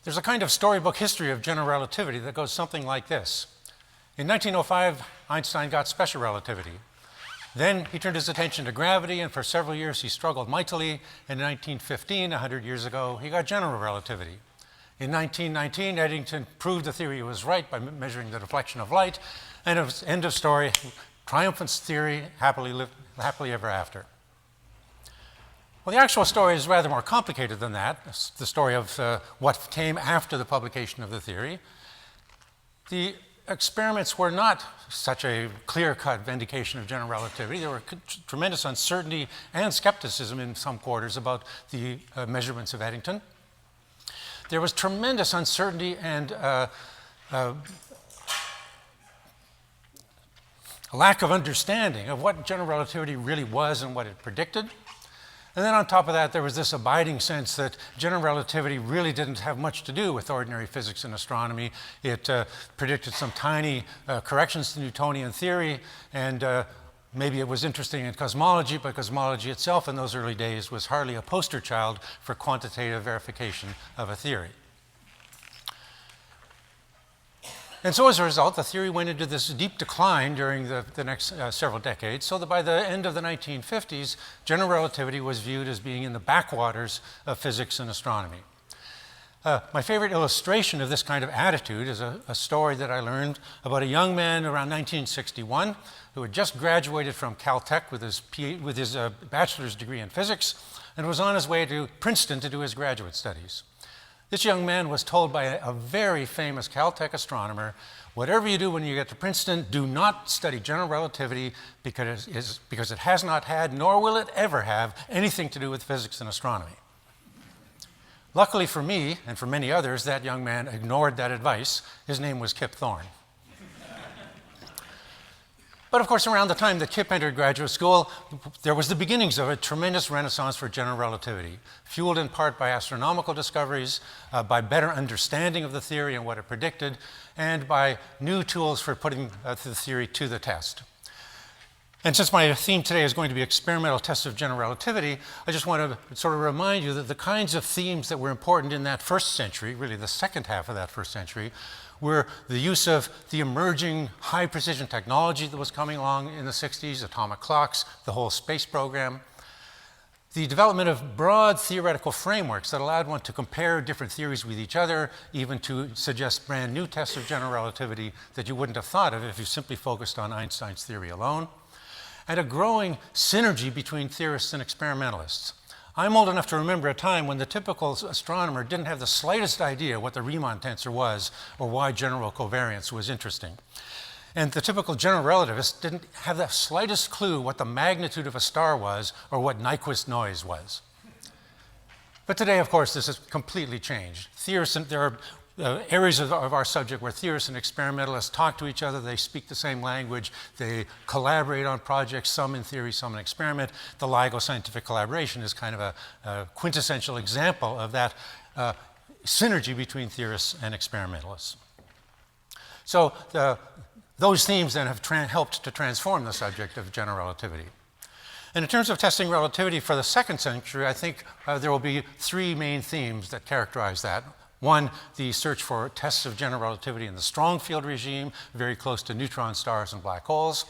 There's a kind of storybook history of general relativity that goes something like this. In 1905, Einstein got special relativity. Then he turned his attention to gravity, and for several years he struggled mightily. In 1915, 100 years ago, he got general relativity. In 1919, Eddington proved the theory was right by measuring the deflection of light, and it was end of story, triumphant theory, happily ever after. Well, the actual story is rather more complicated than that. It's the story of what came after the publication of the theory. The experiments were not such a clear-cut vindication of general relativity. There were tremendous uncertainty and skepticism in some quarters about the measurements of Eddington. There was tremendous uncertainty and a lack of understanding of what general relativity really was and what it predicted. And then on top of that, there was this abiding sense that general relativity really didn't have much to do with ordinary physics and astronomy. It predicted some tiny corrections to Newtonian theory, and maybe it was interesting in cosmology, but cosmology itself in those early days was hardly a poster child for quantitative verification of a theory. And so as a result, the theory went into this deep decline during the next several decades, so that by the end of the 1950s, general relativity was viewed as being in the backwaters of physics and astronomy. My favorite illustration of this kind of attitude is a story that I learned about a young man around 1961 who had just graduated from Caltech with his bachelor's degree in physics and was on his way to Princeton to do his graduate studies. This young man was told by a very famous Caltech astronomer, whatever you do when you get to Princeton, do not study general relativity because it has not had, nor will it ever have, anything to do with physics and astronomy. Luckily for me, and for many others, that young man ignored that advice. His name was Kip Thorne. But of course, around the time that Kip entered graduate school, there was the beginnings of a tremendous renaissance for general relativity, fueled in part by astronomical discoveries, by better understanding of the theory and what it predicted, and by new tools for putting the theory to the test. And since my theme today is going to be experimental tests of general relativity, I just want to sort of remind you that the kinds of themes that were important in that first century, really the second half of that first century, were the use of the emerging high-precision technology that was coming along in the 60s, atomic clocks, the whole space program, the development of broad theoretical frameworks that allowed one to compare different theories with each other, even to suggest brand new tests of general relativity that you wouldn't have thought of if you simply focused on Einstein's theory alone, and a growing synergy between theorists and experimentalists. I'm old enough to remember a time when the typical astronomer didn't have the slightest idea what the Riemann tensor was or why general covariance was interesting. And the typical general relativist didn't have the slightest clue what the magnitude of a star was or what Nyquist noise was. But today, of course, this has completely changed. There are areas of our subject where theorists and experimentalists talk to each other, they speak the same language, they collaborate on projects, some in theory, some in experiment. The LIGO scientific collaboration is kind of a quintessential example of that synergy between theorists and experimentalists. So those themes then have helped to transform the subject of general relativity. And in terms of testing relativity for the second century, I think there will be three main themes that characterize that. One, the search for tests of general relativity in the strong field regime, very close to neutron stars and black holes.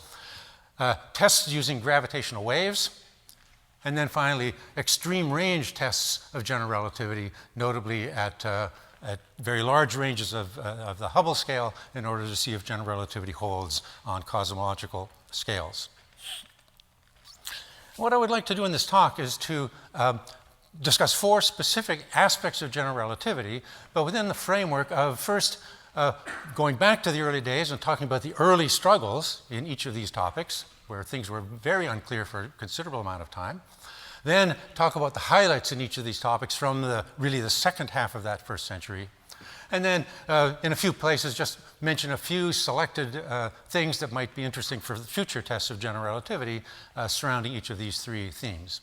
Tests using gravitational waves. And then finally, extreme range tests of general relativity, notably at very large ranges of the Hubble scale in order to see if general relativity holds on cosmological scales. What I would like to do in this talk is to discuss four specific aspects of general relativity, but within the framework of first going back to the early days and talking about the early struggles in each of these topics, where things were very unclear for a considerable amount of time. Then talk about the highlights in each of these topics from really the second half of that first century. And then in a few places just mention a few selected things that might be interesting for the future tests of general relativity surrounding each of these three themes.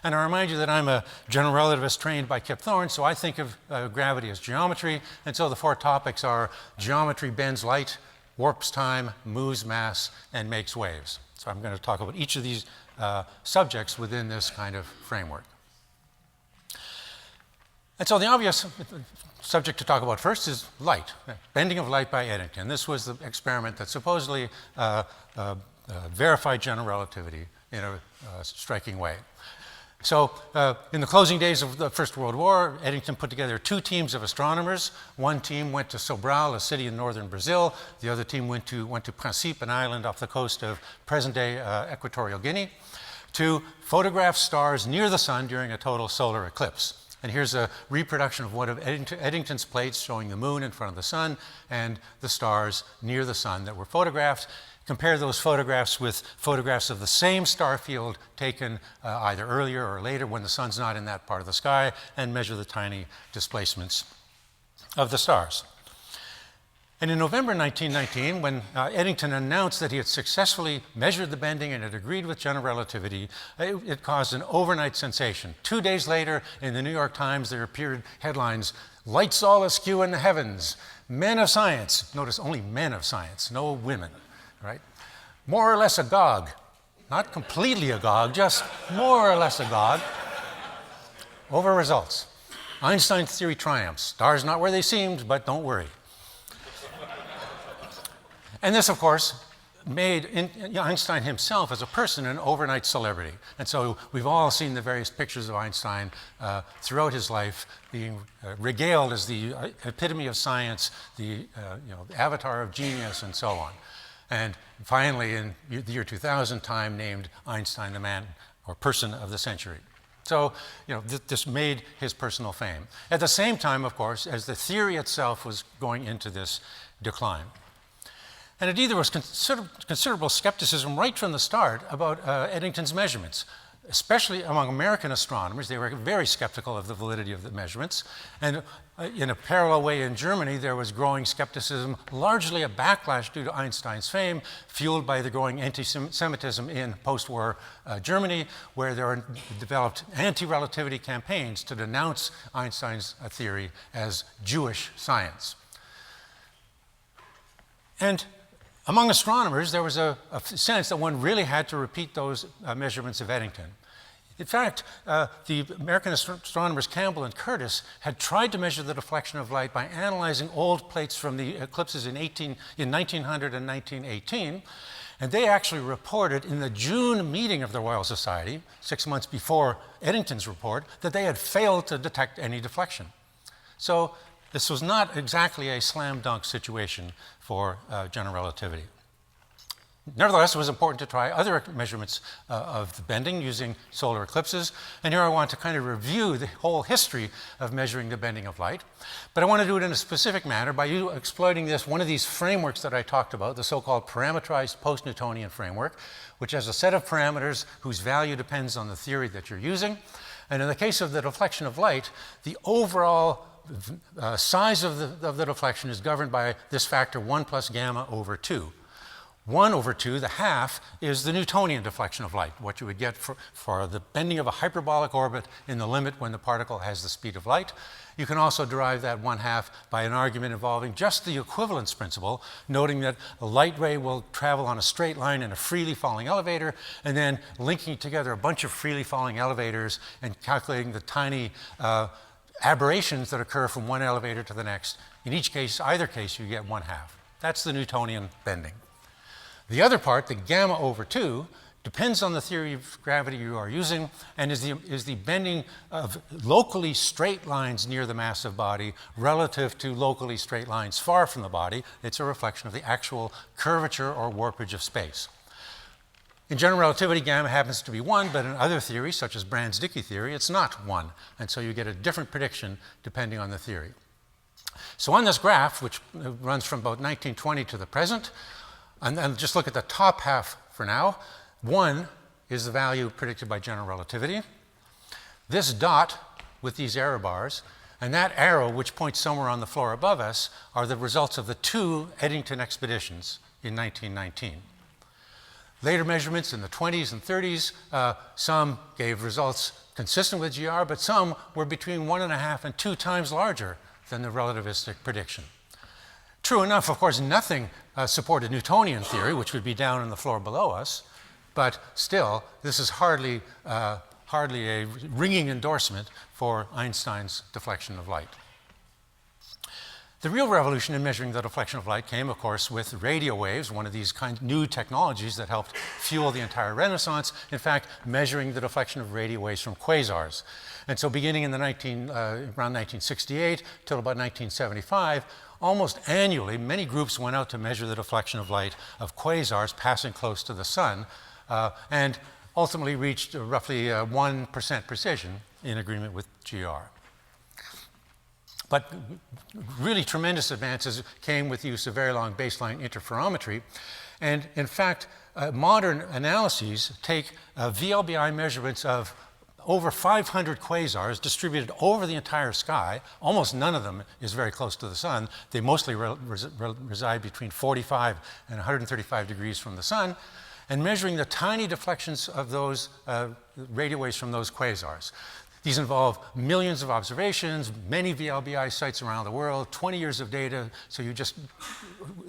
And I remind you that I'm a general relativist trained by Kip Thorne, so I think of gravity as geometry. And so the four topics are geometry bends light, warps time, moves mass, and makes waves. So I'm going to talk about each of these subjects within this kind of framework. And so the obvious subject to talk about first is light, bending of light by Eddington. This was the experiment that supposedly verified general relativity in a striking way. So in the closing days of the First World War, Eddington put together two teams of astronomers. One team went to Sobral, a city in northern Brazil. The other team went to Principe, an island off the coast of present-day Equatorial Guinea, to photograph stars near the sun during a total solar eclipse. And here's a reproduction of one of Eddington's plates showing the moon in front of the sun and the stars near the sun that were photographed. Compare those photographs with photographs of the same star field taken either earlier or later when the sun's not in that part of the sky, and measure the tiny displacements of the stars. And in November 1919, when Eddington announced that he had successfully measured the bending and had agreed with general relativity, it caused an overnight sensation. 2 days later, in the New York Times, there appeared headlines, "Lights all askew in the heavens, men of science," notice only men of science, no women, right? "More or less agog," not completely agog, just more or less agog, over results. "Einstein's theory triumphs. Stars not where they seemed, but don't worry." And this, of course, made Einstein himself as a person an overnight celebrity. And so we've all seen the various pictures of Einstein throughout his life being regaled as the epitome of science, the avatar of genius, and so on. And finally, in the year 2000, Time named Einstein the man or person of the century. So, this made his personal fame. At the same time, of course, as the theory itself was going into this decline. And indeed, there was considerable skepticism right from the start about Eddington's measurements, especially among American astronomers. They were very skeptical of the validity of the measurements. And in a parallel way in Germany, there was growing skepticism, largely a backlash due to Einstein's fame, fueled by the growing anti-Semitism in post-war Germany, where there were developed anti-relativity campaigns to denounce Einstein's theory as Jewish science. And among astronomers, there was a sense that one really had to repeat those measurements of Eddington. In fact, the American astronomers Campbell and Curtis had tried to measure the deflection of light by analyzing old plates from the eclipses in 1900 and 1918. And they actually reported in the June meeting of the Royal Society, 6 months before Eddington's report, that they had failed to detect any deflection. So this was not exactly a slam dunk situation for general relativity. Nevertheless, it was important to try other measurements of the bending using solar eclipses. And here I want to kind of review the whole history of measuring the bending of light. But I want to do it in a specific manner by exploiting one of these frameworks that I talked about, the so-called parametrized post-Newtonian framework, which has a set of parameters whose value depends on the theory that you're using. And in the case of the deflection of light, the overall size of the deflection is governed by this factor 1 plus gamma over 2. 1 over 2, the half, is the Newtonian deflection of light, what you would get for the bending of a hyperbolic orbit in the limit when the particle has the speed of light. You can also derive that 1/2 by an argument involving just the equivalence principle, noting that a light ray will travel on a straight line in a freely falling elevator, and then linking together a bunch of freely falling elevators and calculating the tiny aberrations that occur from one elevator to the next. In each case, either case, you get 1/2. That's the Newtonian bending. The other part, the gamma over 2, depends on the theory of gravity you are using and is the bending of locally straight lines near the massive body relative to locally straight lines far from the body. It's a reflection of the actual curvature or warpage of space. In general relativity, gamma happens to be 1, but in other theories, such as Brans-Dicke theory, it's not 1. And so you get a different prediction depending on the theory. So on this graph, which runs from about 1920 to the present, and just look at the top half for now, 1 is the value predicted by general relativity. This dot with these error bars, and that arrow, which points somewhere on the floor above us, are the results of the 2 Eddington expeditions in 1919. Later measurements in the 20s and 30s, some gave results consistent with GR, but some were between 1.5 and 2 times larger than the relativistic prediction. True enough, of course, nothing supported Newtonian theory, which would be down on the floor below us, but still, this is hardly hardly a ringing endorsement for Einstein's deflection of light. The real revolution in measuring the deflection of light came, of course, with radio waves, one of these new technologies that helped fuel the entire Renaissance, in fact, measuring the deflection of radio waves from quasars. And so beginning in around 1968 till about 1975, almost annually, many groups went out to measure the deflection of light of quasars passing close to the sun, and ultimately reached roughly 1% precision in agreement with GR. But really tremendous advances came with the use of very long baseline interferometry. And in fact, modern analyses take VLBI measurements of over 500 quasars distributed over the entire sky. Almost none of them is very close to the sun. They mostly reside between 45 and 135 degrees from the sun. And measuring the tiny deflections of those radio waves from those quasars. These involve millions of observations, many VLBI sites around the world, 20 years of data, so you just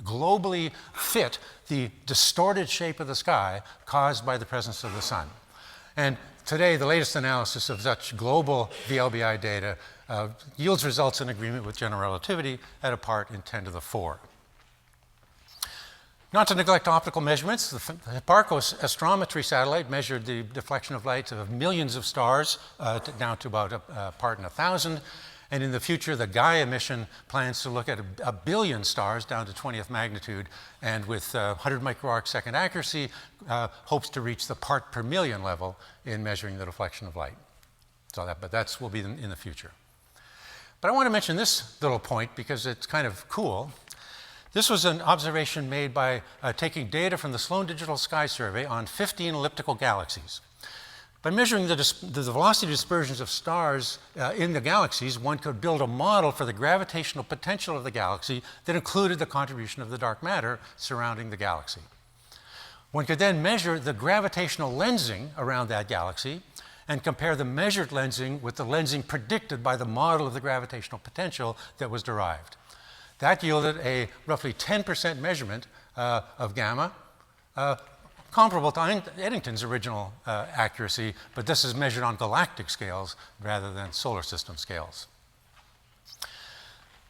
globally fit the distorted shape of the sky caused by the presence of the sun. And today, the latest analysis of such global VLBI data yields results in agreement with general relativity at a part in 10 to the 4. Not to neglect optical measurements, the Hipparcos astrometry satellite measured the deflection of light of millions of stars down to about a part in 1,000. And in the future, the Gaia mission plans to look at a billion stars down to 20th magnitude, and with 100 microarc second accuracy, hopes to reach the part per million level in measuring the deflection of light. So that will be in the future. But I want to mention this little point because it's kind of cool. This was an observation made by taking data from the Sloan Digital Sky Survey on 15 elliptical galaxies. By measuring the velocity dispersions of stars in the galaxies, one could build a model for the gravitational potential of the galaxy that included the contribution of the dark matter surrounding the galaxy. One could then measure the gravitational lensing around that galaxy and compare the measured lensing with the lensing predicted by the model of the gravitational potential that was derived. That yielded a roughly 10% measurement of gamma, comparable to Eddington's original accuracy, but this is measured on galactic scales rather than solar system scales.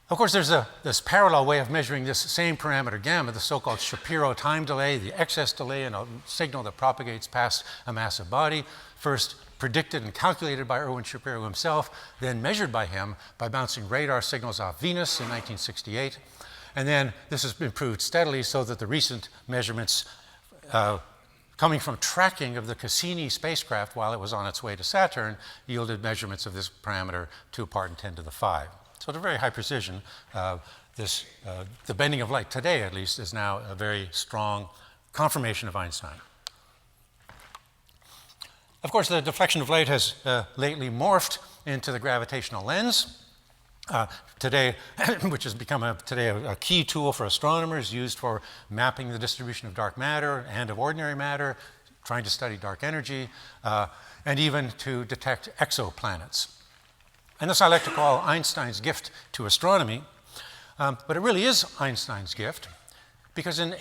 Of course, there's this parallel way of measuring this same parameter gamma, the so-called Shapiro time delay, the excess delay in a signal that propagates past a massive body, first predicted and calculated by Erwin Shapiro himself, then measured by him by bouncing radar signals off Venus in 1968. And then this has improved steadily so that the recent measurements coming from tracking of the Cassini spacecraft while it was on its way to Saturn yielded measurements of this parameter to a part in 10 to the 5. So at a very high precision, the bending of light today, at least, is now a very strong confirmation of Einstein. Of course, the deflection of light has lately morphed into the gravitational lens. Today, which has become today a key tool for astronomers, used for mapping the distribution of dark matter and of ordinary matter, trying to study dark energy, and even to detect exoplanets. And this I like to call Einstein's gift to astronomy, but it really is Einstein's gift, because in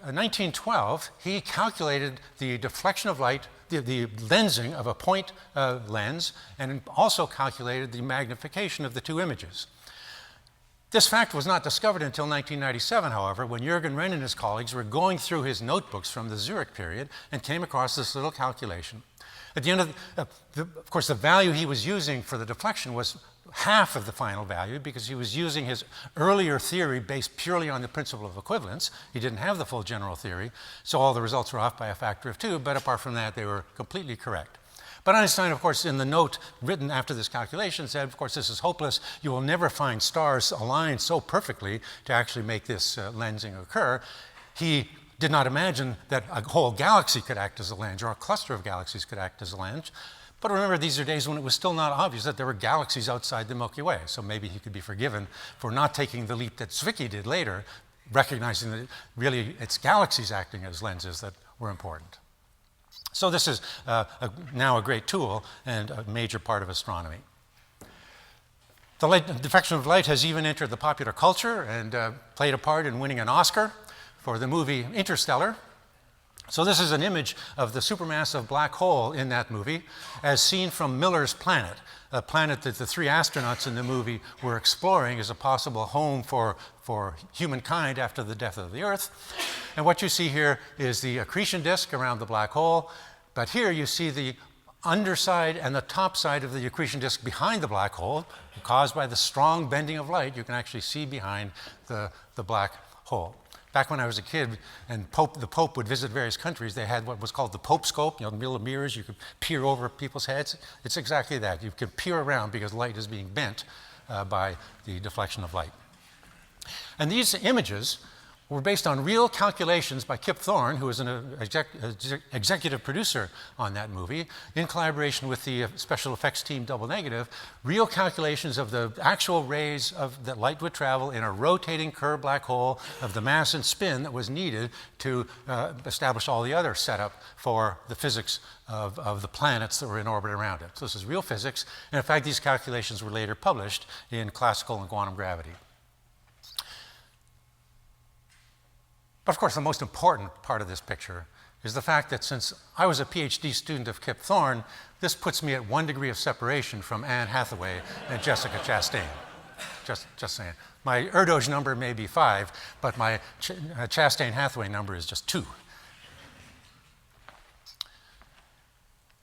1912, he calculated the deflection of light, the lensing of a point lens, and also calculated the magnification of the two images. This fact was not discovered until 1997, however, when Jürgen Renn and his colleagues were going through his notebooks from the Zurich period and came across this little calculation. At the end of course, the value he was using for the deflection was half of the final value because he was using his earlier theory based purely on the principle of equivalence. He didn't have the full general theory, so all the results were off by a factor of 2, but apart from that, they were completely correct. But Einstein, of course, in the note written after this calculation said, of course, this is hopeless. You will never find stars aligned so perfectly to actually make this lensing occur. He did not imagine that a whole galaxy could act as a lens, or a cluster of galaxies could act as a lens. But remember, these are days when it was still not obvious that there were galaxies outside the Milky Way, so maybe he could be forgiven for not taking the leap that Zwicky did later, recognizing that really it's galaxies acting as lenses that were important. So this is now a great tool and a major part of astronomy. The deflection of light has even entered the popular culture and played a part in winning an Oscar for the movie Interstellar. So this is an image of the supermassive black hole in that movie as seen from Miller's planet, a planet that the three astronauts in the movie were exploring as a possible home for humankind after the death of the Earth. And what you see here is the accretion disk around the black hole, but here you see the underside and the top side of the accretion disk behind the black hole, caused by the strong bending of light. You can actually see behind the black hole. Back when I was a kid and the Pope would visit various countries, they had what was called the Pope scope, little mirrors. You could peer over people's heads. It's exactly that. You can peer around because light is being bent by the deflection of light. And these images were based on real calculations by Kip Thorne, who was an executive producer on that movie, in collaboration with the special effects team Double Negative, real calculations of the actual rays that light would travel in a rotating curved black hole, of the mass and spin that was needed to establish all the other setup for the physics of the planets that were in orbit around it. So this is real physics, and in fact these calculations were later published in Classical and Quantum Gravity. But of course, the most important part of this picture is the fact that since I was a PhD student of Kip Thorne, this puts me at 1 degree of separation from Anne Hathaway and Jessica Chastain. Just saying. My Erdos number may be 5, but my Chastain-Hathaway number is just 2.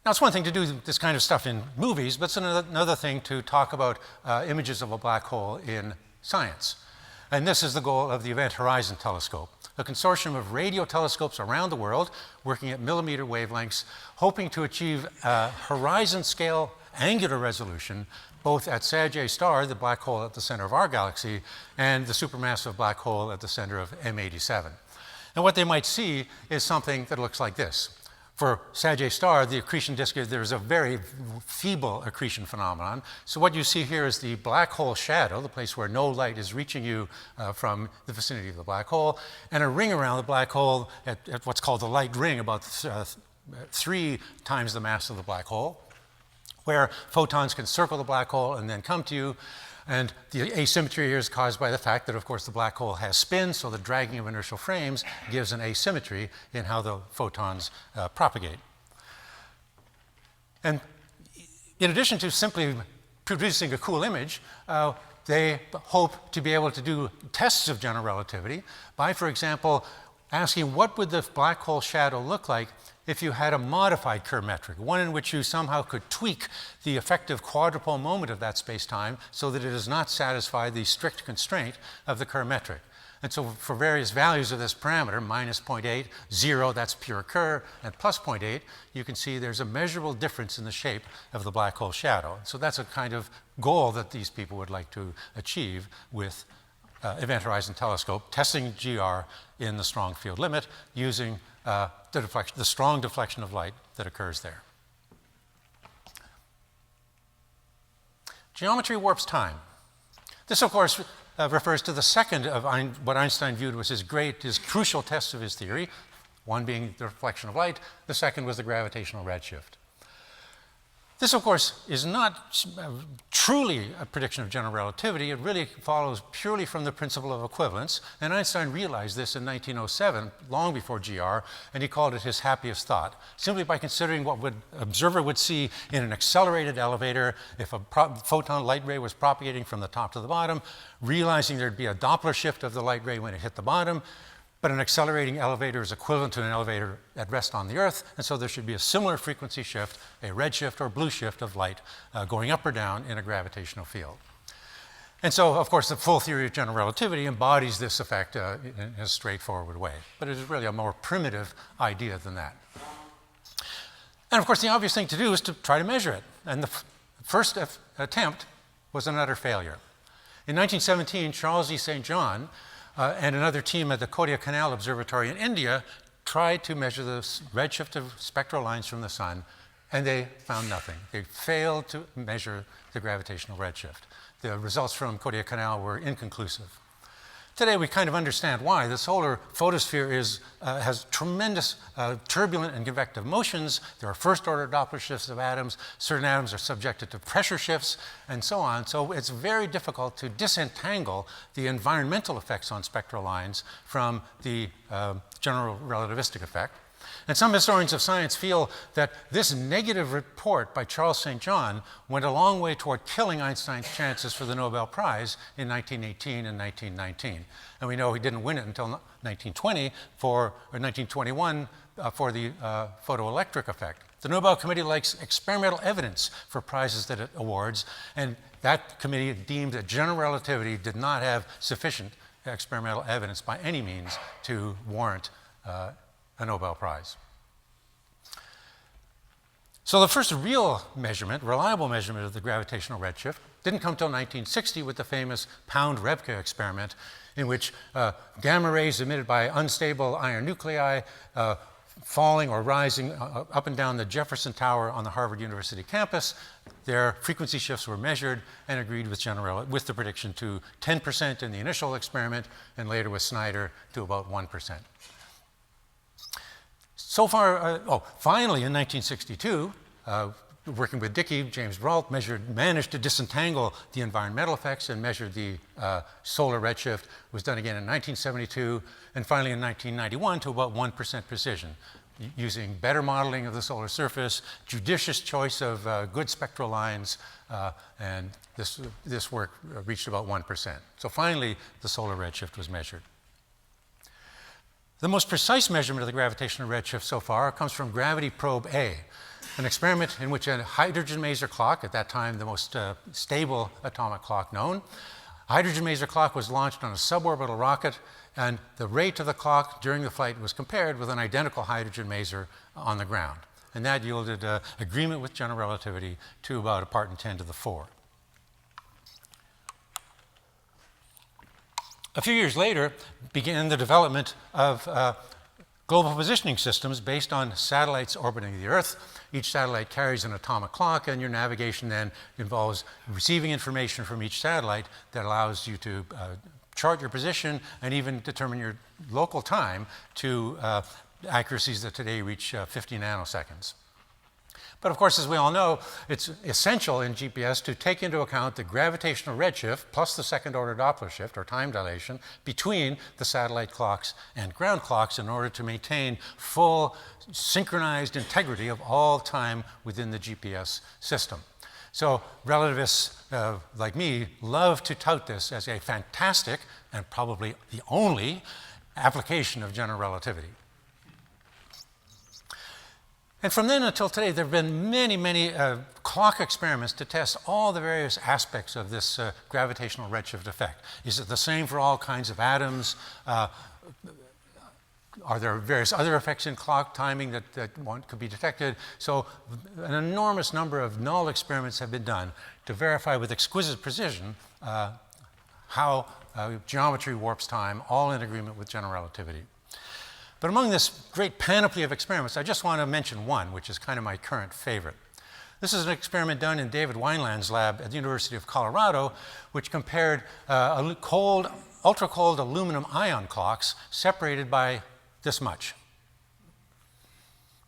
Now, it's one thing to do this kind of stuff in movies, but it's another thing to talk about images of a black hole in science. And this is the goal of the Event Horizon Telescope, a consortium of radio telescopes around the world working at millimeter wavelengths, hoping to achieve horizon-scale angular resolution both at Sagittarius star, the black hole at the center of our galaxy, and the supermassive black hole at the center of M87. And what they might see is something that looks like this. For Sagittarius star, the accretion disk, there's a very feeble accretion phenomenon. So what you see here is the black hole shadow, the place where no light is reaching you from the vicinity of the black hole, and a ring around the black hole at what's called the light ring, about 3 times the mass of the black hole, where photons can circle the black hole and then come to you. And the asymmetry here is caused by the fact that, of course, the black hole has spin, so the dragging of inertial frames gives an asymmetry in how the photons propagate. And in addition to simply producing a cool image, they hope to be able to do tests of general relativity by, for example, asking what would the black hole shadow look like if you had a modified Kerr metric, one in which you somehow could tweak the effective quadrupole moment of that space-time so that it does not satisfy the strict constraint of the Kerr metric. And so for various values of this parameter, minus 0.8, 0, that's pure Kerr, and plus 0.8, you can see there's a measurable difference in the shape of the black hole shadow. So that's a kind of goal that these people would like to achieve with Event Horizon Telescope, testing GR in the strong field limit using the strong deflection of light that occurs there. Geometry warps time. This, of course, refers to the second of what Einstein viewed was his crucial tests of his theory, one being the reflection of light, the second was the gravitational redshift. This, of course, is not truly a prediction of general relativity. It really follows purely from the principle of equivalence. And Einstein realized this in 1907, long before GR, and he called it his happiest thought, simply by considering what an observer would see in an accelerated elevator if a photon light ray was propagating from the top to the bottom, realizing there'd be a Doppler shift of the light ray when it hit the bottom. But an accelerating elevator is equivalent to an elevator at rest on the Earth, and so there should be a similar frequency shift, a red shift or blue shift of light going up or down in a gravitational field. And so, of course, the full theory of general relativity embodies this effect in a straightforward way. But it is really a more primitive idea than that. And of course, the obvious thing to do is to try to measure it. And the first attempt was an utter failure. In 1917, Charles E. St. John and another team at the Guadalcanal Observatory in India tried to measure the redshift of spectral lines from the sun, and they found nothing. They failed to measure the gravitational redshift. The results from Guadalcanal were inconclusive. Today, we kind of understand why. The solar photosphere has tremendous turbulent and convective motions. There are first-order Doppler shifts of atoms. Certain atoms are subjected to pressure shifts, and so on. So it's very difficult to disentangle the environmental effects on spectral lines from the general relativistic effect. And some historians of science feel that this negative report by Charles St. John went a long way toward killing Einstein's chances for the Nobel Prize in 1918 and 1919. And we know he didn't win it until 1920 or 1921 for the photoelectric effect. The Nobel Committee likes experimental evidence for prizes that it awards, and that committee deemed that general relativity did not have sufficient experimental evidence by any means to warrant a Nobel Prize. So the first real measurement, reliable measurement of the gravitational redshift didn't come until 1960 with the famous Pound-Rebka experiment, in which gamma rays emitted by unstable iron nuclei falling or rising up and down the Jefferson Tower on the Harvard University campus, their frequency shifts were measured and agreed with the prediction to 10% in the initial experiment, and later with Snyder to about 1%. So far, finally in 1962, working with Dicke, James Brault managed to disentangle the environmental effects and measured the solar redshift. It was done again in 1972, and finally in 1991 to about 1% precision, using better modeling of the solar surface, judicious choice of good spectral lines, and this work reached about 1%. So finally, the solar redshift was measured. The most precise measurement of the gravitational redshift so far comes from Gravity Probe A, an experiment in which a hydrogen maser clock, at that time the most stable atomic clock known, a hydrogen maser clock was launched on a suborbital rocket, and the rate of the clock during the flight was compared with an identical hydrogen maser on the ground. And that yielded agreement with general relativity to about a part in 10 to the 4. A few years later began the development of global positioning systems based on satellites orbiting the Earth. Each satellite carries an atomic clock, and your navigation then involves receiving information from each satellite that allows you to chart your position and even determine your local time to accuracies that today reach 50 nanoseconds. But of course, as we all know, it's essential in GPS to take into account the gravitational redshift plus the second-order Doppler shift, or time dilation, between the satellite clocks and ground clocks in order to maintain full synchronized integrity of all time within the GPS system. So relativists like me love to tout this as a fantastic and probably the only application of general relativity. And from then until today, there have been many, many clock experiments to test all the various aspects of this gravitational redshift effect. Is it the same for all kinds of atoms? Are there various other effects in clock timing that could be detected? So an enormous number of null experiments have been done to verify with exquisite precision how geometry warps time, all in agreement with general relativity. But among this great panoply of experiments, I just want to mention one, which is kind of my current favorite. This is an experiment done in David Wineland's lab at the University of Colorado, which compared ultra-cold aluminum ion clocks separated by this much.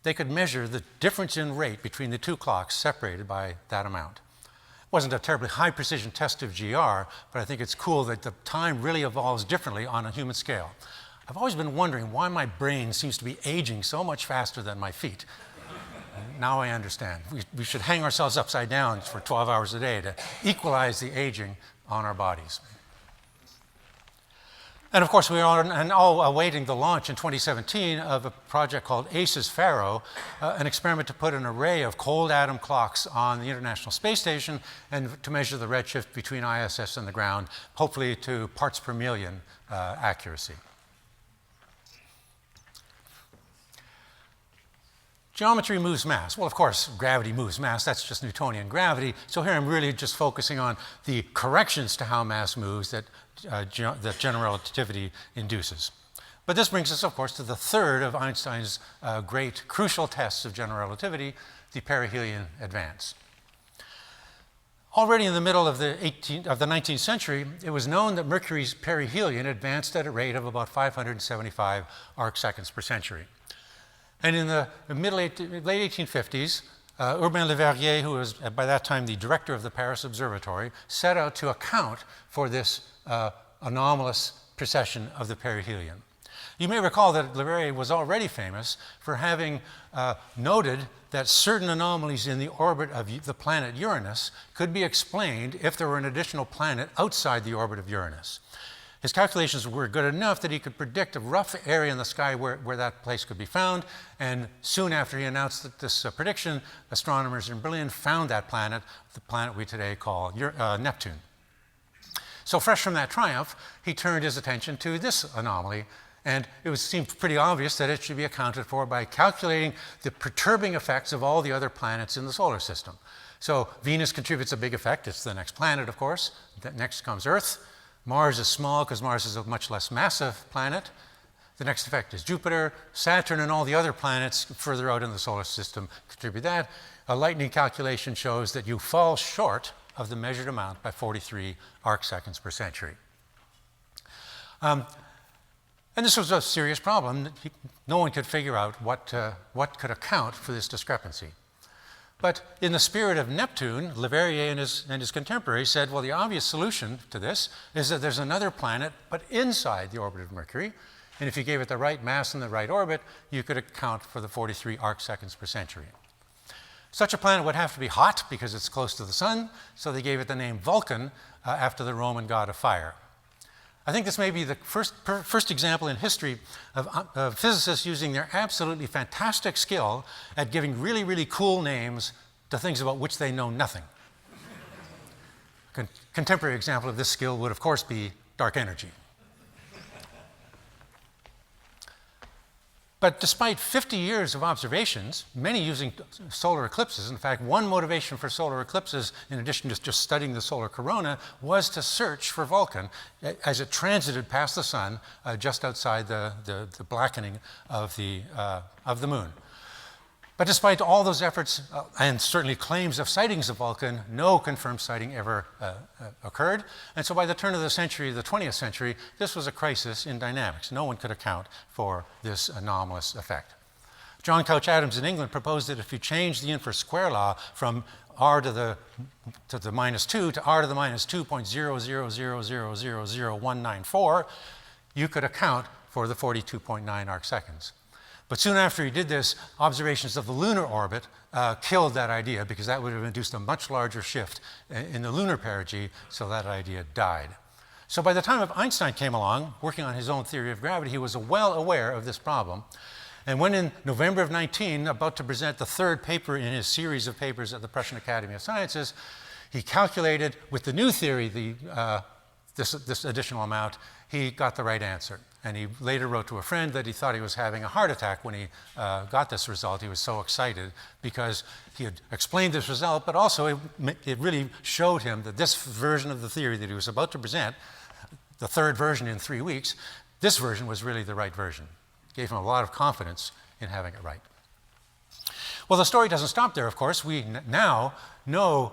They could measure the difference in rate between the two clocks separated by that amount. It wasn't a terribly high-precision test of GR, but I think it's cool that the time really evolves differently on a human scale. I've always been wondering why my brain seems to be aging so much faster than my feet. Now I understand. We should hang ourselves upside down for 12 hours a day to equalize the aging on our bodies. And of course, we are all awaiting the launch in 2017 of a project called ACES-FARO, an experiment to put an array of cold atom clocks on the International Space Station and to measure the redshift between ISS and the ground, hopefully to parts per million accuracy. Geometry moves mass. Well, of course, gravity moves mass. That's just Newtonian gravity. So here I'm really just focusing on the corrections to how mass moves that general relativity induces. But this brings us, of course, to the third of Einstein's great crucial tests of general relativity, the perihelion advance. Already in the middle of the 19th century, it was known that Mercury's perihelion advanced at a rate of about 575 arcseconds per century. And in the late 1850s, Urbain Le Verrier, who was by that time the director of the Paris Observatory, set out to account for this anomalous precession of the perihelion. You may recall that Leverrier was already famous for having noted that certain anomalies in the orbit of the planet Uranus could be explained if there were an additional planet outside the orbit of Uranus. His calculations were good enough that he could predict a rough area in the sky where that place could be found, and soon after he announced this prediction, astronomers in Berlin found that planet, the planet we today call Neptune. So fresh from that triumph, he turned his attention to this anomaly, and it seemed pretty obvious that it should be accounted for by calculating the perturbing effects of all the other planets in the solar system. So Venus contributes a big effect. It's the next planet, of course. Next comes Earth. Mars is small because Mars is a much less massive planet. The next effect is Jupiter. Saturn and all the other planets further out in the solar system contribute that. A lightning calculation shows that you fall short of the measured amount by 43 arcseconds per century. And this was a serious problem. No one could figure out what could account for this discrepancy. But in the spirit of Neptune, Leverrier and his contemporaries said, well, the obvious solution to this is that there's another planet, but inside the orbit of Mercury. And if you gave it the right mass and the right orbit, you could account for the 43 arcseconds per century. Such a planet would have to be hot because it's close to the sun, so they gave it the name Vulcan after the Roman god of fire. I think this may be the first example in history of physicists using their absolutely fantastic skill at giving really, really cool names to things about which they know nothing. A contemporary example of this skill would, of course, be dark energy. But despite 50 years of observations, many using solar eclipses, in fact, one motivation for solar eclipses, in addition to just studying the solar corona, was to search for Vulcan as it transited past the sun just outside the blackening of the moon. But despite all those efforts and certainly claims of sightings of Vulcan, no confirmed sighting ever occurred. And so by the turn of the century, the 20th century, this was a crisis in dynamics. No one could account for this anomalous effect. John Couch Adams in England proposed that if you change the inverse square law from r to the minus 2 to r to the minus 2.00000000194, you could account for the 42.9 arcseconds. But soon after he did this, observations of the lunar orbit killed that idea because that would have induced a much larger shift in the lunar perigee, so that idea died. So by the time Einstein came along, working on his own theory of gravity, he was well aware of this problem. And when in November of 19, about to present the third paper in his series of papers at the Prussian Academy of Sciences, he calculated with the new theory this additional amount. He got the right answer. And he later wrote to a friend that he thought he was having a heart attack when he got this result. He was so excited because he had explained this result, but also it really showed him that this version of the theory that he was about to present, the third version in 3 weeks, this version was really the right version. It gave him a lot of confidence in having it right. Well, the story doesn't stop there, of course. We now know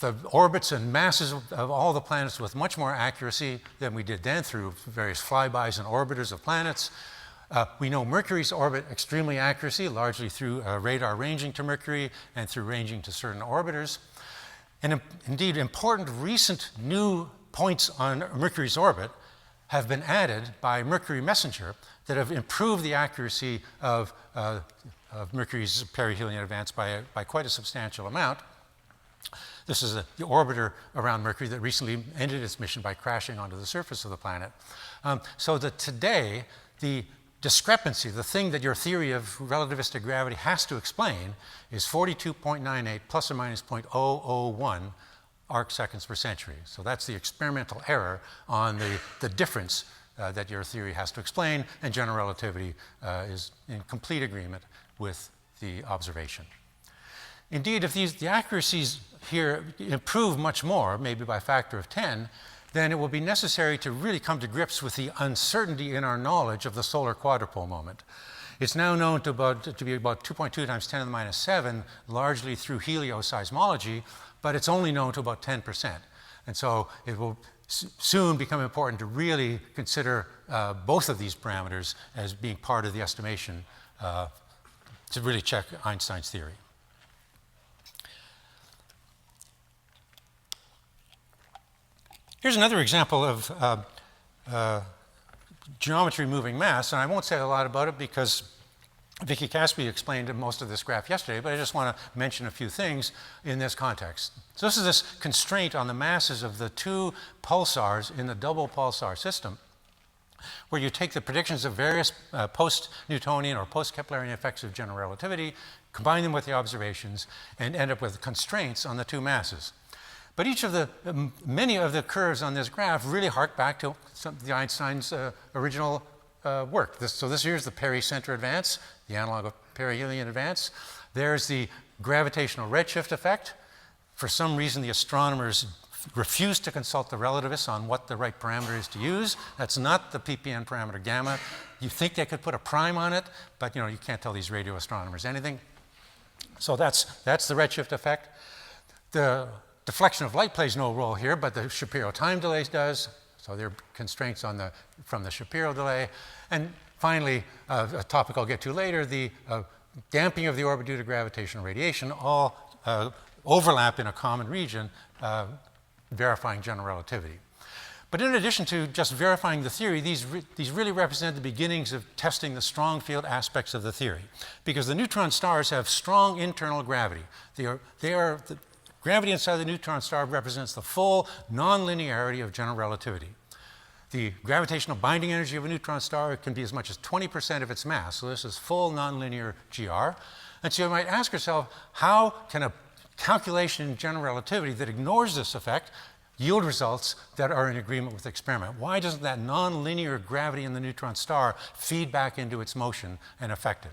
the orbits and masses of all the planets with much more accuracy than we did then through various flybys and orbiters of planets. We know Mercury's orbit extremely accuracy, largely through radar ranging to Mercury and through ranging to certain orbiters. And indeed, important recent new points on Mercury's orbit have been added by Mercury Messenger that have improved the accuracy of Mercury's perihelion advance by quite a substantial amount. This is the orbiter around Mercury that recently ended its mission by crashing onto the surface of the planet. So that today, the discrepancy, the thing that your theory of relativistic gravity has to explain, is 42.98 plus or minus 0.001 arcseconds per century. So that's the experimental error on the difference that your theory has to explain, and general relativity is in complete agreement with the observation. Indeed, if the accuracies here improve much more, maybe by a factor of 10, then it will be necessary to really come to grips with the uncertainty in our knowledge of the solar quadrupole moment. It's now known to be about 2.2 times 10 to the minus 7, largely through helioseismology, but it's only known to about 10%. And so it will soon become important to really consider both of these parameters as being part of the estimation to really check Einstein's theory. Here's another example of geometry moving mass, and I won't say a lot about it because Vicky Caspi explained most of this graph yesterday, but I just want to mention a few things in this context. So this is this constraint on the masses of the two pulsars in the double pulsar system, where you take the predictions of various post-Newtonian or post-Keplerian effects of general relativity, combine them with the observations, and end up with constraints on the two masses. But many of the curves on this graph really hark back to the Einstein's original work. So this here's the pericenter advance, the analog of perihelion advance. There's the gravitational redshift effect. For some reason, the astronomers refused to consult the relativists on what the right parameter is to use. That's not the ppn parameter gamma. You think they could put a prime on it, but you can't tell these radio astronomers anything. So that's the redshift effect. The deflection of light plays no role here, but the Shapiro time delay does. So there are constraints from the Shapiro delay. And finally, a topic I'll get to later, the damping of the orbit due to gravitational radiation all overlap in a common region, verifying general relativity. But in addition to just verifying the theory, these really represent the beginnings of testing the strong field aspects of the theory, because the neutron stars have strong internal gravity. The gravity inside the neutron star represents the full nonlinearity of general relativity. The gravitational binding energy of a neutron star can be as much as 20% of its mass. So this is full nonlinear GR. And so you might ask yourself, how can a calculation in general relativity that ignores this effect yield results that are in agreement with the experiment? Why doesn't that nonlinear gravity in the neutron star feed back into its motion and affect it?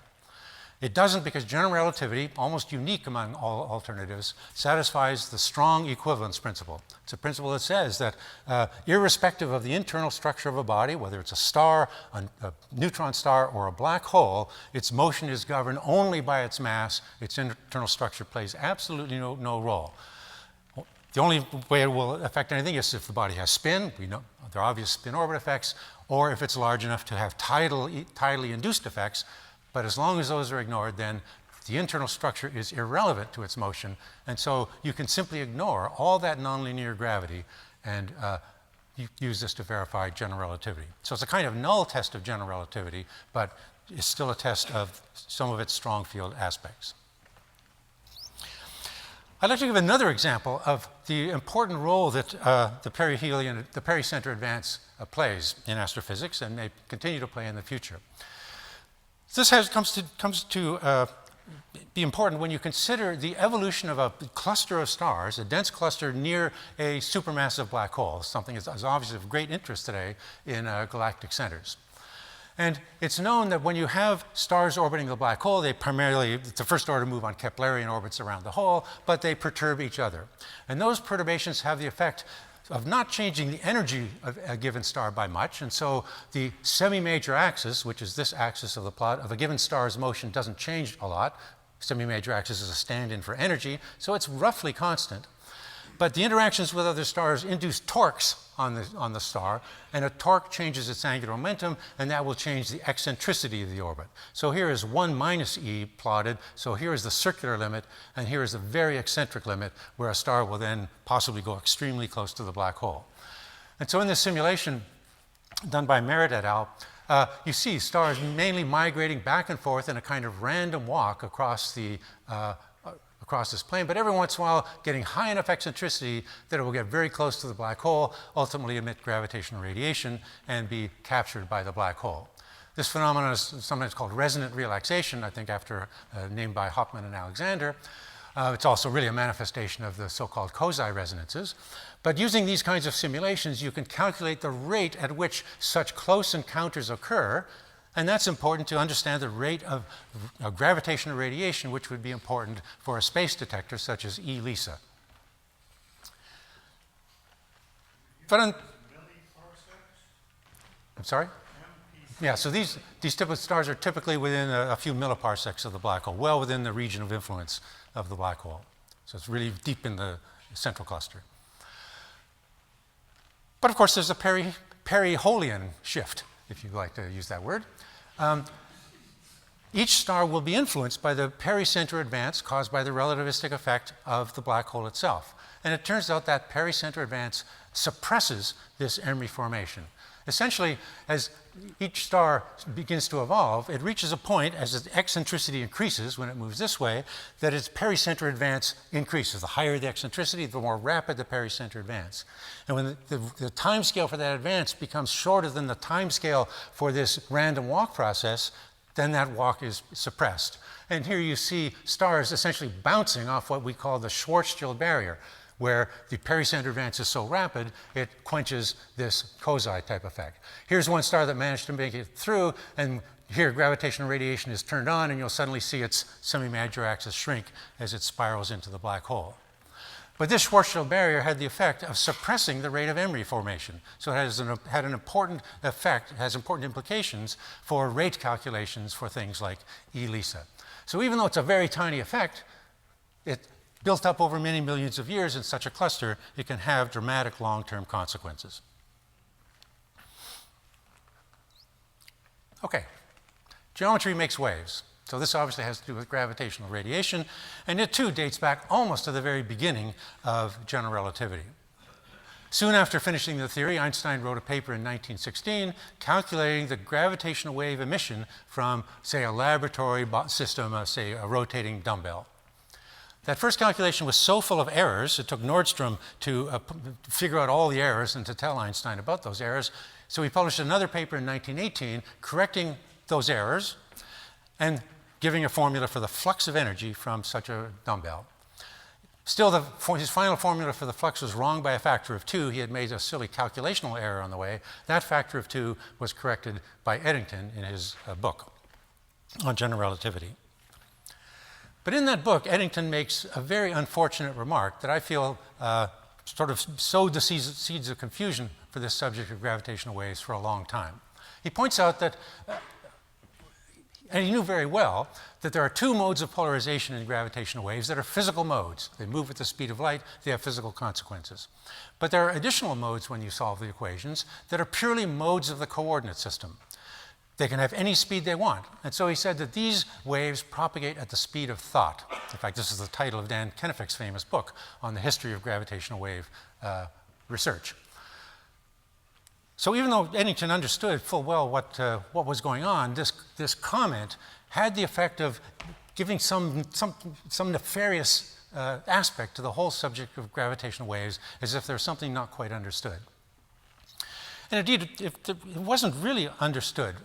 It doesn't, because general relativity, almost unique among all alternatives, satisfies the strong equivalence principle. It's a principle that says that irrespective of the internal structure of a body, whether it's a star, a neutron star, or a black hole, its motion is governed only by its mass. Its internal structure plays absolutely no role. The only way it will affect anything is if the body has spin. We know there are obvious spin-orbit effects, or if it's large enough to have tidally induced effects. But as long as those are ignored, then the internal structure is irrelevant to its motion. And so you can simply ignore all that nonlinear gravity and use this to verify general relativity. So it's a kind of null test of general relativity, but it's still a test of some of its strong field aspects. I'd like to give another example of the important role that the pericenter advance plays in astrophysics and may continue to play in the future. This comes to be important when you consider the evolution of a cluster of stars, a dense cluster near a supermassive black hole, something that's obviously of great interest today in galactic centers. And it's known that when you have stars orbiting the black hole, it's the first order move on Keplerian orbits around the hole, but they perturb each other. And those perturbations have the effect of not changing the energy of a given star by much. And so the semi-major axis, which is this axis of the plot of a given star's motion, doesn't change a lot. Semi-major axis is a stand-in for energy, so it's roughly constant. But the interactions with other stars induce torques on the star, and a torque changes its angular momentum, and that will change the eccentricity of the orbit. So here is 1 minus e plotted. So here is the circular limit, and here is the very eccentric limit, where a star will then possibly go extremely close to the black hole. And so in this simulation done by Merritt et al., you see stars mainly migrating back and forth in a kind of random walk across this plane, but every once in a while getting high enough eccentricity that it will get very close to the black hole, ultimately emit gravitational radiation, and be captured by the black hole. This phenomenon is sometimes called resonant relaxation, I think named by Hopman and Alexander. It's also really a manifestation of the so-called Kozai resonances. But using these kinds of simulations, you can calculate the rate at which such close encounters occur. And that's important to understand the rate of gravitational radiation, which would be important for a space detector such as E-LISA. I'm sorry? Yeah, so these type of stars are typically within a few milliparsecs of the black hole, well within the region of influence of the black hole. So it's really deep in the central cluster. But of course, there's a perihelion shift, if you like to use that word. Each star will be influenced by the pericenter advance caused by the relativistic effect of the black hole itself. And it turns out that pericenter advance suppresses this Emery formation. Essentially, as each star begins to evolve, it reaches a point as its eccentricity increases when it moves this way, that its pericenter advance increases. The higher the eccentricity, the more rapid the pericenter advance. And when the time scale for that advance becomes shorter than the time scale for this random walk process, then that walk is suppressed. And here you see stars essentially bouncing off what we call the Schwarzschild barrier, where the pericenter advance is so rapid, it quenches this Kozai type effect. Here's one star that managed to make it through, and here gravitational radiation is turned on, and you'll suddenly see its semi-major axis shrink as it spirals into the black hole. But this Schwarzschild barrier had the effect of suppressing the rate of Emery formation. So it had an important effect, it has important implications for rate calculations for things like E-LISA. So even though it's a very tiny effect, it built up over many millions of years in such a cluster, it can have dramatic long-term consequences. Okay, geometry makes waves. So this obviously has to do with gravitational radiation, and it too dates back almost to the very beginning of general relativity. Soon after finishing the theory, Einstein wrote a paper in 1916 calculating the gravitational wave emission from, say, a laboratory system, say, a rotating dumbbell. That first calculation was so full of errors, it took Nordstrom to figure out all the errors and to tell Einstein about those errors. So he published another paper in 1918 correcting those errors and giving a formula for the flux of energy from such a dumbbell. Still, his final formula for the flux was wrong by a factor of 2. He had made a silly calculational error on the way. That factor of 2 was corrected by Eddington in his book on general relativity. But in that book, Eddington makes a very unfortunate remark that I feel sort of sowed the seeds of confusion for this subject of gravitational waves for a long time. He points out that, and he knew very well, that there are two modes of polarization in gravitational waves that are physical modes. They move at the speed of light, they have physical consequences. But there are additional modes when you solve the equations that are purely modes of the coordinate system. They can have any speed they want. And so he said that these waves propagate at the speed of thought. In fact, this is the title of Dan Kennefic's famous book on the history of gravitational wave research. So even though Eddington understood full well what was going on, this comment had the effect of giving some nefarious aspect to the whole subject of gravitational waves, as if there's something not quite understood. And indeed, it wasn't really understood.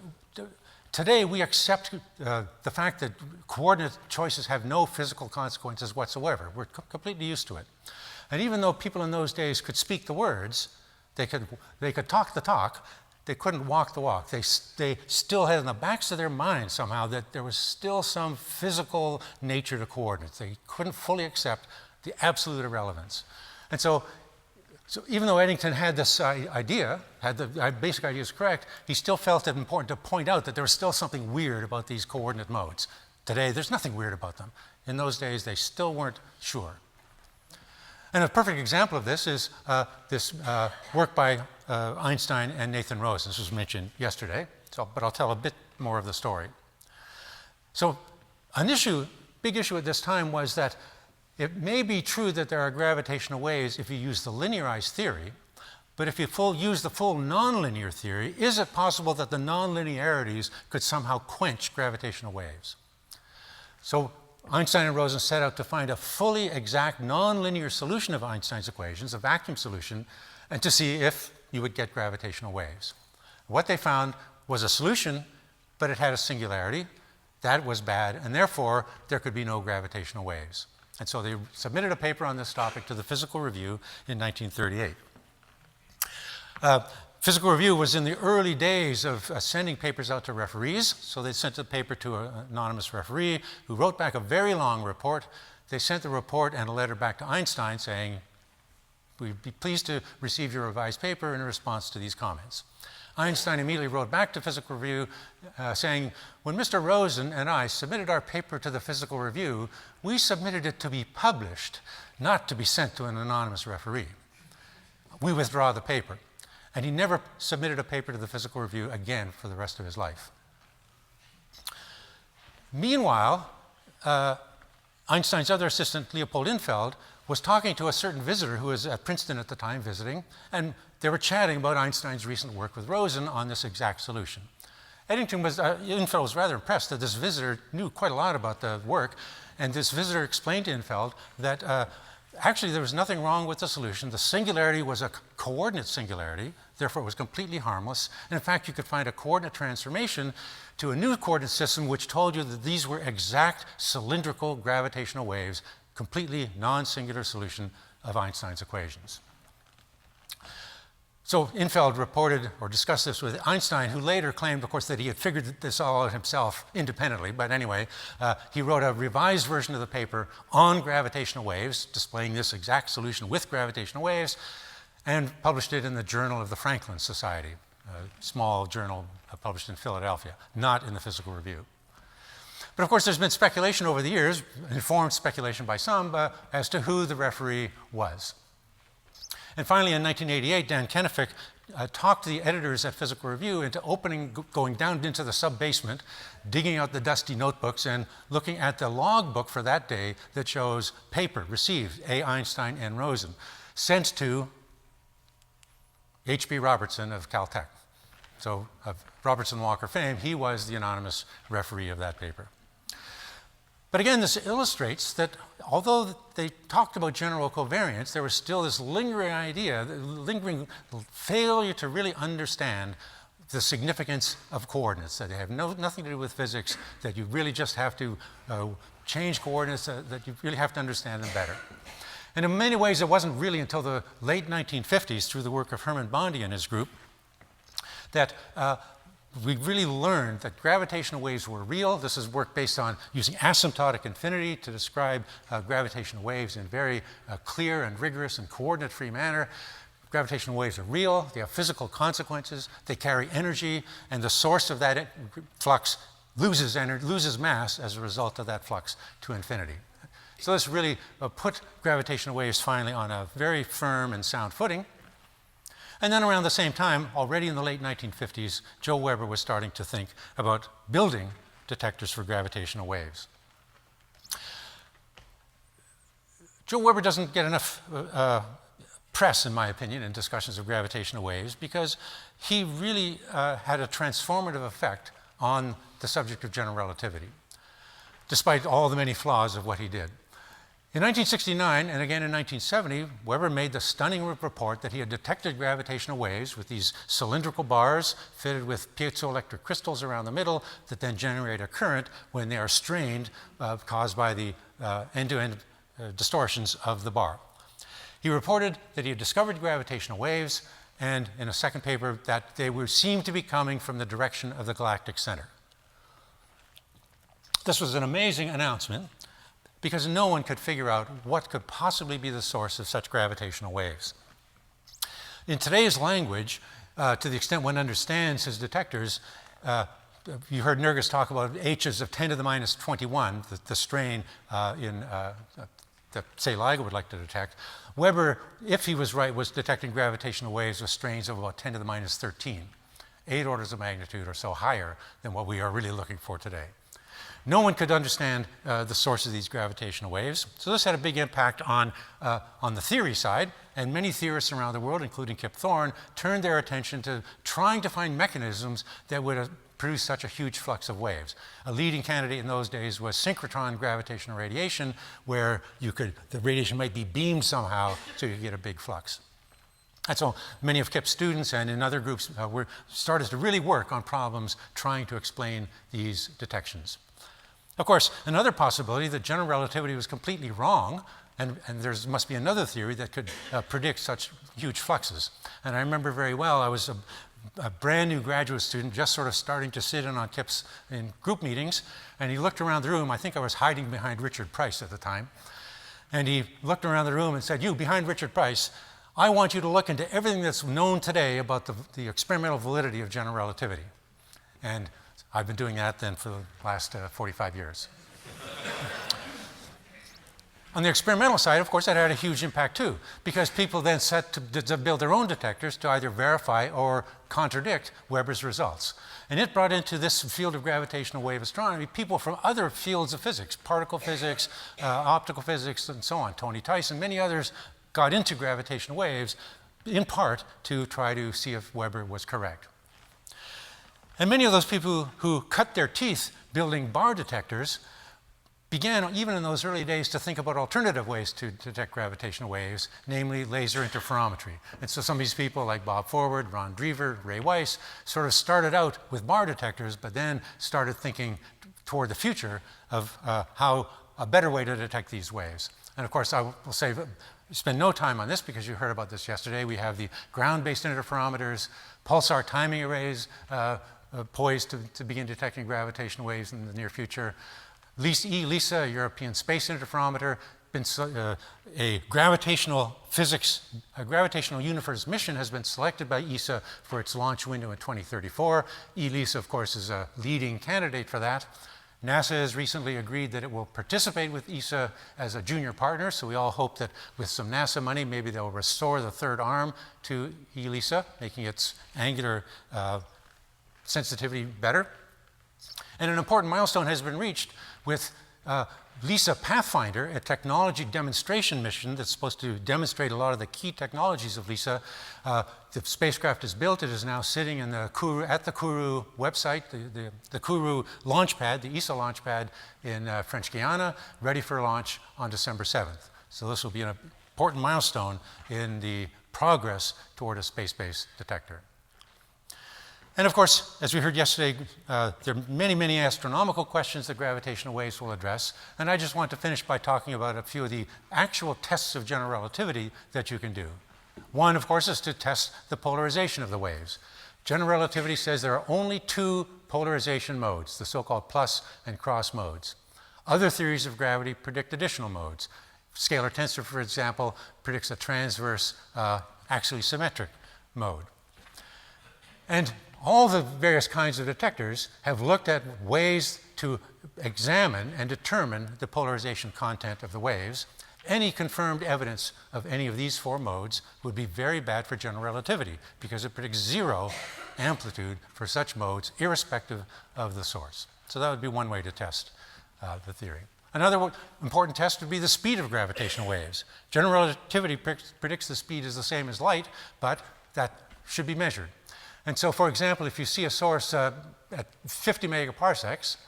Today, we accept the fact that coordinate choices have no physical consequences whatsoever. We're completely used to it. And even though people in those days could speak the words, they could talk the talk, they couldn't walk the walk. They still had in the backs of their minds somehow that there was still some physical nature to coordinates. They couldn't fully accept the absolute irrelevance. And so even though Eddington had this idea, had the basic ideas correct, he still felt it important to point out that there was still something weird about these coordinate modes. Today, there's nothing weird about them. In those days, they still weren't sure. And a perfect example of this is this work by Einstein and Nathan Rose. This was mentioned yesterday, but I'll tell a bit more of the story. So big issue at this time was that it may be true that there are gravitational waves if you use the linearized theory, but if you use the full nonlinear theory, is it possible that the nonlinearities could somehow quench gravitational waves? So Einstein and Rosen set out to find a fully exact nonlinear solution of Einstein's equations, a vacuum solution, and to see if you would get gravitational waves. What they found was a solution, but it had a singularity. That was bad, and therefore there could be no gravitational waves. And so they submitted a paper on this topic to the Physical Review in 1938. Physical Review was in the early days of sending papers out to referees. So they sent the paper to an anonymous referee who wrote back a very long report. They sent the report and a letter back to Einstein saying, "We'd be pleased to receive your revised paper in response to these comments." Einstein immediately wrote back to Physical Review saying, "When Mr. Rosen and I submitted our paper to the Physical Review, we submitted it to be published, not to be sent to an anonymous referee. We withdraw the paper." And he never submitted a paper to the Physical Review again for the rest of his life. Meanwhile, Einstein's other assistant, Leopold Infeld, was talking to a certain visitor who was at Princeton at the time visiting, and they were chatting about Einstein's recent work with Rosen on this exact solution. Infeld was rather impressed that this visitor knew quite a lot about the work, and this visitor explained to Infeld that actually there was nothing wrong with the solution. The singularity was a coordinate singularity, therefore it was completely harmless. And in fact, you could find a coordinate transformation to a new coordinate system which told you that these were exact cylindrical gravitational waves, completely non-singular solution of Einstein's equations. So Infeld reported or discussed this with Einstein, who later claimed, of course, that he had figured this all out himself independently. But anyway, he wrote a revised version of the paper on gravitational waves, displaying this exact solution with gravitational waves, and published it in the Journal of the Franklin Society, a small journal published in Philadelphia, not in the Physical Review. But of course, there's been speculation over the years, informed speculation by some, as to who the referee was. And finally, in 1988, Dan Kennefick talked to the editors at Physical Review into going down into the sub-basement, digging out the dusty notebooks and looking at the logbook for that day that shows paper received, A. Einstein and Rosen, sent to H.B. Robertson of Caltech. So of Robertson Walker fame, he was the anonymous referee of that paper. But again, this illustrates that although they talked about general covariance, there was still this lingering idea, lingering failure to really understand the significance of coordinates, that they have nothing to do with physics, that you really just have to change coordinates, that you really have to understand them better. And in many ways, it wasn't really until the late 1950s, through the work of Herman Bondi and his group, that we really learned that gravitational waves were real. This is work based on using asymptotic infinity to describe gravitational waves in very clear and rigorous and coordinate-free manner. Gravitational waves are real. They have physical consequences. They carry energy, and the source of that flux loses mass as a result of that flux to infinity. So this really put gravitational waves finally on a very firm and sound footing. And then around the same time, already in the late 1950s, Joe Weber was starting to think about building detectors for gravitational waves. Joe Weber doesn't get enough press, in my opinion, in discussions of gravitational waves because he really had a transformative effect on the subject of general relativity, despite all the many flaws of what he did. In 1969 and again in 1970, Weber made the stunning report that he had detected gravitational waves with these cylindrical bars fitted with piezoelectric crystals around the middle that then generate a current when they are strained, caused by the end-to-end distortions of the bar. He reported that he had discovered gravitational waves, and in a second paper that they seemed to be coming from the direction of the galactic center. This was an amazing announcement, because no one could figure out what could possibly be the source of such gravitational waves. In today's language, to the extent one understands his detectors, you heard Nergis talk about H's of 10 to the minus 21, the strain that, say, LIGO would like to detect. Weber, if he was right, was detecting gravitational waves with strains of about 10 to the minus 13, 8 orders of magnitude or so higher than what we are really looking for today. No one could understand the source of these gravitational waves. So this had a big impact on the theory side, and many theorists around the world, including Kip Thorne, turned their attention to trying to find mechanisms that would produce such a huge flux of waves. A leading candidate in those days was synchrotron gravitational radiation, where the radiation might be beamed somehow so you could get a big flux. And so many of Kip's students and in other groups started to really work on problems trying to explain these detections. Of course, another possibility that general relativity was completely wrong, and there must be another theory that could predict such huge fluxes. And I remember very well, I was a brand new graduate student, just sort of starting to sit in on Kip's in group meetings, and he looked around the room. I think I was hiding behind Richard Price at the time. And he looked around the room and said, "You, behind Richard Price, I want you to look into everything that's known today about the experimental validity of general relativity." And I've been doing that then for the last 45 years. On the experimental side, of course, that had a huge impact too, because people then set to build their own detectors to either verify or contradict Weber's results. And it brought into this field of gravitational wave astronomy people from other fields of physics, particle physics, optical physics, and so on. Tony Tyson, many others got into gravitational waves in part to try to see if Weber was correct. And many of those people who cut their teeth building bar detectors began, even in those early days, to think about alternative ways to detect gravitational waves, namely laser interferometry. And so some of these people, like Bob Forward, Ron Drever, Ray Weiss, sort of started out with bar detectors, but then started thinking toward the future of how a better way to detect these waves. And of course, I will spend no time on this because you heard about this yesterday. We have the ground-based interferometers, pulsar timing arrays poised to begin detecting gravitational waves in the near future. LISA, a European Space Interferometer, a gravitational universe mission has been selected by ESA for its launch window in 2034. ELISA, of course, is a leading candidate for that. NASA has recently agreed that it will participate with ESA as a junior partner, so we all hope that with some NASA money, maybe they'll restore the third arm to ELISA, making its angular sensitivity better. And an important milestone has been reached with LISA Pathfinder, a technology demonstration mission that's supposed to demonstrate a lot of the key technologies of LISA. The spacecraft is built. It is now sitting in the Kourou website, the Kourou launch pad, the ESA launch pad in French Guiana, ready for launch on December 7th. So this will be an important milestone in the progress toward a space-based detector. And of course, as we heard yesterday, there are many, many astronomical questions that gravitational waves will address. And I just want to finish by talking about a few of the actual tests of general relativity that you can do. One, of course, is to test the polarization of the waves. General relativity says there are only two polarization modes, the so-called plus and cross modes. Other theories of gravity predict additional modes. Scalar tensor, for example, predicts a transverse axially symmetric mode. And all the various kinds of detectors have looked at ways to examine and determine the polarization content of the waves. Any confirmed evidence of any of these four modes would be very bad for general relativity because it predicts zero amplitude for such modes irrespective of the source. So that would be one way to test the theory. Another important test would be the speed of gravitational waves. General relativity predicts the speed is the same as light, but that should be measured. And so, for example, if you see a source at 50 megaparsecs,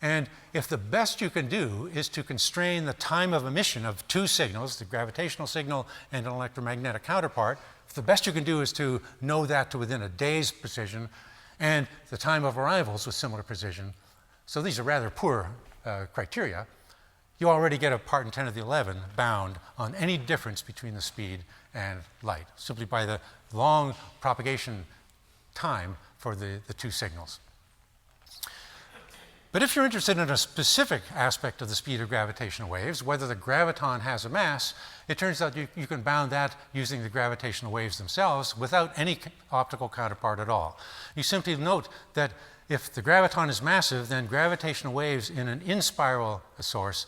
and if the best you can do is to constrain the time of emission of two signals, the gravitational signal and an electromagnetic counterpart, if the best you can do is to know that to within a day's precision, and the time of arrivals with similar precision, so these are rather poor criteria, you already get a part in 10 to the 11 bound on any difference between the speed and light, simply by the long propagation time for the two signals. But if you're interested in a specific aspect of the speed of gravitational waves, whether the graviton has a mass, it turns out you can bound that using the gravitational waves themselves without any optical counterpart at all. You simply note that if the graviton is massive, then gravitational waves in an in-spiral source,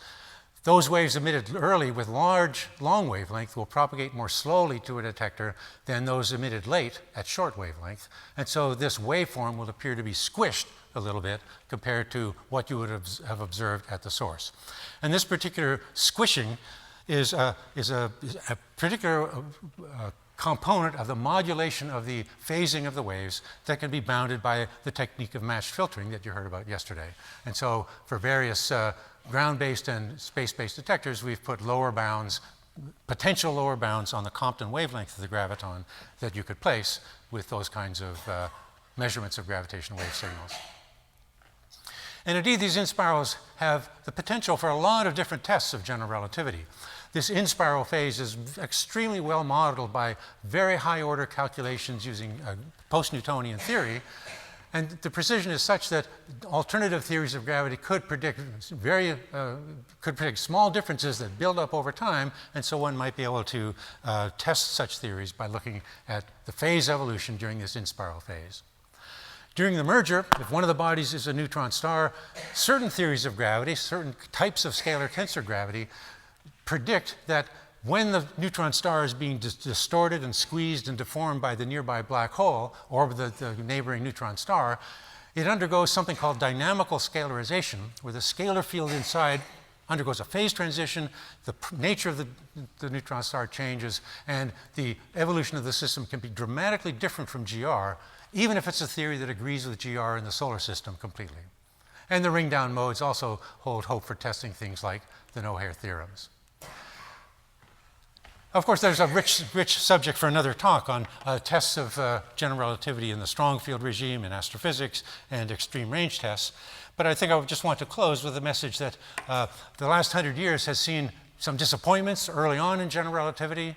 those waves emitted early with long wavelength will propagate more slowly to a detector than those emitted late at short wavelength. And so this waveform will appear to be squished a little bit compared to what you would have observed at the source. And this particular squishing is a particular component of the modulation of the phasing of the waves that can be bounded by the technique of matched filtering that you heard about yesterday. And so for various ground-based and space-based detectors, we've put lower bounds, potential lower bounds on the Compton wavelength of the graviton that you could place with those kinds of measurements of gravitational wave signals. And indeed, these in-spirals have the potential for a lot of different tests of general relativity. This in-spiral phase is extremely well modeled by very high-order calculations using post-Newtonian theory. And the precision is such that alternative theories of gravity could predict small differences that build up over time, and so one might be able to test such theories by looking at the phase evolution during this in-spiral phase. During the merger, if one of the bodies is a neutron star, certain theories of gravity, certain types of scalar tensor gravity predict that when the neutron star is being distorted and squeezed and deformed by the nearby black hole or the neighboring neutron star, it undergoes something called dynamical scalarization, where the scalar field inside undergoes a phase transition, the nature of the neutron star changes, and the evolution of the system can be dramatically different from GR, even if it's a theory that agrees with GR in the solar system completely. And the ring-down modes also hold hope for testing things like the no-hair theorems. Of course, there's a rich subject for another talk on tests of general relativity in the strong field regime in astrophysics and extreme range tests. But I think I just want to close with a message that the last 100 years has seen some disappointments early on in general relativity,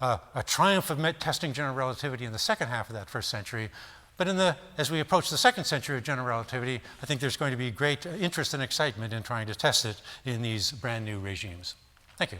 a triumph of testing general relativity in the second half of that first century. But as we approach the second century of general relativity, I think there's going to be great interest and excitement in trying to test it in these brand new regimes. Thank you.